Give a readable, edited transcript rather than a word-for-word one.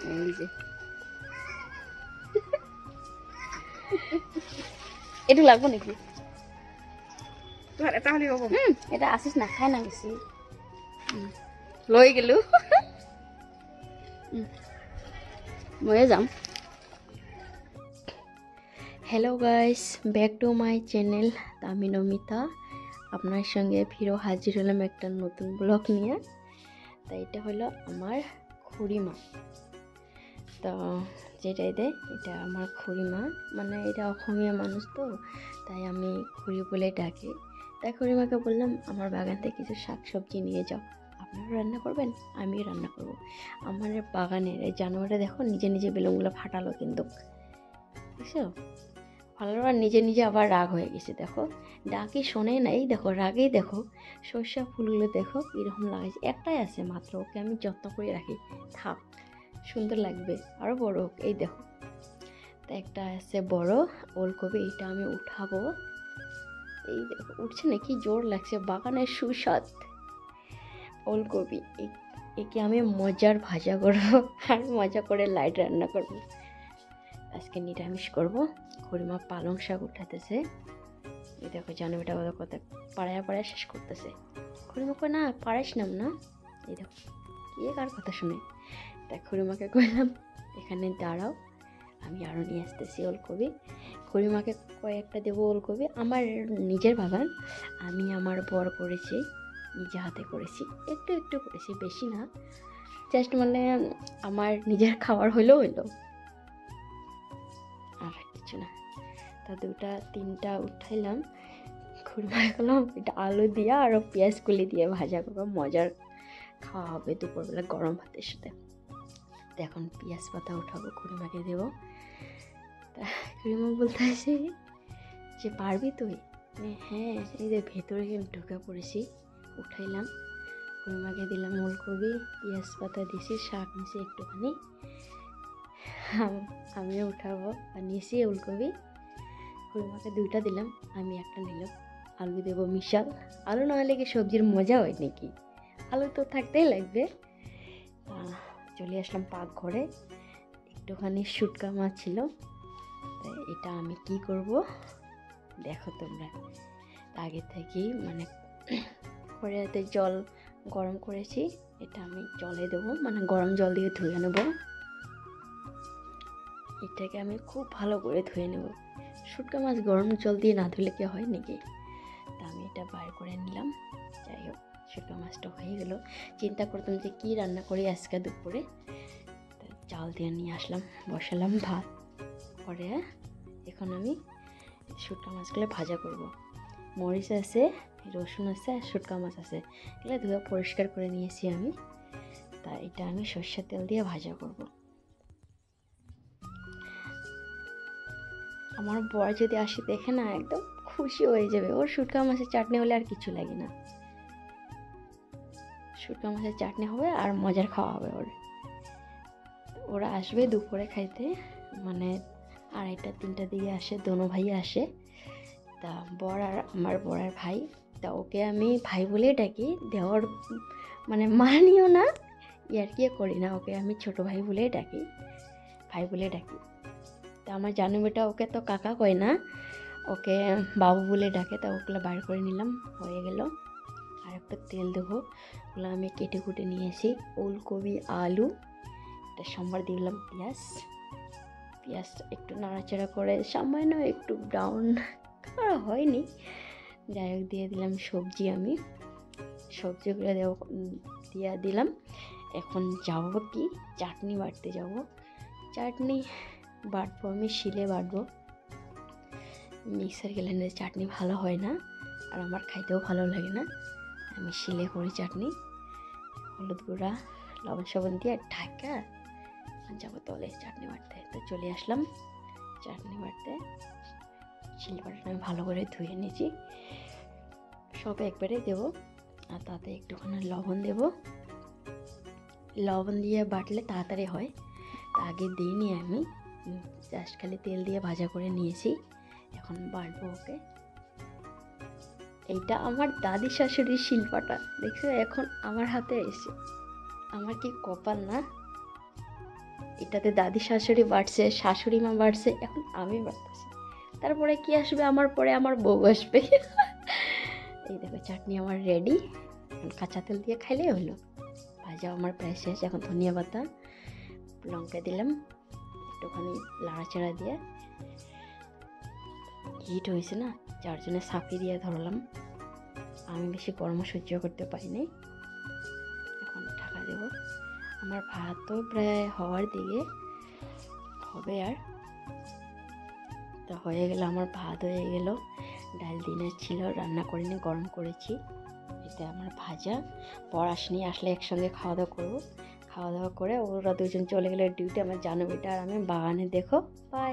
এই যে একটু লাগবো নাকি? তাহলে হবো। এটা আসিস না, খাই না বেশি। লৈ গেলো ময়ে যাম। Hello guys, back to my channel আমি নমিতা। আপনার সঙ্গে ফিরো হাজির হলাম একটা নতুন ব্লগ নিয়ে। তো এটা হলো আমার খুড়িমা। তো যেটাই দেয় এটা আমার খুড়িমা, মানে এটা অসমীয়া মানুষ তো তাই আমি খুড়ি বলে ডাকি। তাই খুড়িমাকে বললাম আমার বাগান থেকে কিছু শাকসবজি নিয়ে যাও, আপনারা রান্না করবেন, আমিও রান্না করব। আমার বাগানের এই জানোয়ারটা দেখো নিজে নিজে বেলুনগুলো ফাটালো, কিন্তু বুঝছো ফাটালো, আর নিজে নিজে আবার রাগ হয়ে গেছে। দেখো ডাকি শোনে নাই, দেখো রাগেই দেখো সর্ষা ফুলগুলো দেখো এরকম লাগাইছে, একটাই আছে মাত্র, ওকে আমি যত্ন করে রাখি, থাক সুন্দর লাগবে আরও বড় হোক। এই দেখো তা একটা আছে বড় ওলকপি, এটা আমি উঠাবো। এই দেখো উঠছে না, কি জোর লাগছে, বাগানের সুস্বাদ ওলকপি। একে আমি মজার ভাজা করবো আর মজা করে লাইট রান্না করবো। আজকে নিরামিষ করবো। খুড়িমা পালং শাক উঠাতেছে, এই দেখো জানো এটা কথা পাড়ায় পাড়ায় শেষ করতেছে। খুড়িমা কয় না পাড়াইস নাম না, এই দেখো কে কার কথা শুনে। তাই খুড়িমাকে কইলাম এখানে দাঁড়াও, আমি আরও নিয়ে আসতেছি ওলকপি। খুড়িমাকে কয়েকটা দেবো ওলকপি, আমার নিজের বাগান, আমি আমার বর করেছি, নিজে হাতে করেছি, একটু একটু করেছি, বেশি না, জাস্ট মানে আমার নিজের খাবার হইলো আর কিছু না। তা দুটা তিনটা উঠাইলাম, খুড়িমাকে করলাম এটা আলু দিয়া আর পেঁয়াজ কুলি দিয়ে ভাজা করবো, মজার খাওয়া হবে দুপুরবেলা গরম ভাতের সাথে। তো এখন পেঁয়াজ পাতা উঠাবো, খুড়িমাকে দেবো। তা খুড়িমা বলতে আসে যে পারবি তুই? হ্যাঁ, এই যে ভেতরে ঢুকে পড়েছি। উঠাইলাম, খুড়িমাকে দিলাম ওলকপি, পেঁয়াজ পাতা দিছি, শাক নিছি একটুখানি, আমিও উঠাবো আর নিয়েছি ওলকপি। খুড়িমাকে দুইটা দিলাম, আমি একটা নিলাম। আলু দেবো মিশাল, আলু না হলে কি সবজির মজা হয় নাকি, আলু তো থাকতেই লাগবে। চলে আসলাম পাকঘরে, একটুখানি শুটকা মাছ ছিল, তাই এটা আমি কি করব দেখো তোমরা। আগে থেকেই মানে কড়াইতে জল গরম করেছি, এটা আমি জলে দেবো, মানে গরম জল দিয়ে ধুয়ে নেব। এটাকে আমি খুব ভালো করে ধুয়ে নেব, শুটকা মাছ গরম জল দিয়ে না ধুলে কি হয় নাকি। তা আমি এটা বার করে নিলাম। যাই হোক শুটকা মাছটা হয়ে গেল। চিন্তা করতাম যে কী রান্না করি আজকে দুপুরে, চাল দিয়ে নিয়ে আসলাম, বসালাম ভাত করে। এখন আমি শুটকা মাছগুলো ভাজা করব। মরিচ আছে, রসুন আছে আর শুটকা মাছ আছে, এগুলো ধুয়ে পরিষ্কার করে নিয়েছি আমি। তা এটা আমি সর্ষের তেল দিয়ে ভাজা করব। আমার বর যদি আসে দেখে না একদম খুশি হয়ে যাবে, ওর শুটকা মাছের চাটনি হলে আর কিছু লাগে না, শুটকা মাছের চাটনি হবে আর মজার খাওয়া হবে ওরা আসবে দুপুরে খাইতে, মানে 2:30-3টার দিকে আসে, দোনো ভাই আসে। তা বর আর আমার বড়ার ভাই, তা ওকে আমি ভাই বলেই ডাকি, দেওয়ার মানে মানিও না, ইয়ার কি করি না, ওকে আমি ছোট ভাই বলেই ডাকি, ভাই বলে ডাকি। তা আমার জানু বেটা ওকে তো কাকা কয় না, ওকে বাবু বলে ডাকে। তা ওগুলো বার করে নিলাম, হয়ে গেল। আর একটু তেল দেবো, ওগুলো আমি কেটে কুটে নিয়েছি, ওলকপি আলু, এটা সম্বার দিলাম পেঁয়াজ একটু নাড়াচাড়া করে সামান্য একটু ব্রাউন করা হয়নি, যাই হোক দিয়ে দিলাম সবজি, আমি সবজিগুলো দিয়ে দিলাম। এখন যাবো কি চাটনি বাটতে যাব, চাটনি বাটবো, আমি শিলে বাটবো, মিক্সার গ্রাইন্ডারে চাটনি ভালো হয় না আর আমার খাইতেও ভালো লাগে না, আমি শিলে করি চাটনি। হলুদ গুঁড়া লবণ সবন দিয়ে ঢাকা যাবো তলে চাটনি বাটতে। তো চলে আসলাম চাটনি বাটতে, শিলপাটাটা আমি ভালো করে ধুয়ে নিয়েছি, সব একবারে দেবো। আর তাতে একটুখানি লবণ দেব, লবণ দিয়ে বাটলে তাড়াতাড়ি হয়, তা আগে দিইনি আমি, জাস্ট খালি তেল দিয়ে ভাজা করে নিয়েছি। এখন বাটবো ওকে। এইটা আমার দাদি শাশুড়ির শিলপাটা, দেখছো এখন আমার হাতে এসে, আমার কি কপাল না, এটাতে দাদি শাশুড়ি বাড়ছে, শাশুড়ি মা বাড়ছে, এখন আমি বাড়তেছি। তারপরে কি আসবে আমার পরে? আমার বউ আসবে। এই দেখো চাটনি আমার রেডি, এখন কাঁচা তেল দিয়ে খাইলে হলো। ভাজা আমার প্রায় শেষ, এখন ধনিয়া পাতা লঙ্কা দিলাম, একটুখানি লাড়াচাড়া দিয়ে হিট হয়েছে না, যার জন্য ছাঁকি দিয়ে ধরলাম। আমি বেশি গরম সহ্য করতে পারিনি, এখন ঢাকা দেব। আমার ভাতও প্রায় হওয়ার দিকে হবে, আর তো হয়ে গেল, আমার ভাত হয়ে গেল। ডাল দিনের ছিল, রান্না করিনি, গরম করেছি। এতে আমার ভাজা, পর আসনি, আসলে একসঙ্গে খাওয়া দাওয়া করবো। খাওয়া দাওয়া করে ওরা দুজন চলে গেলে ডিউটি, আমার জানো বেটা আর আমি বাগানে। দেখো, বাই।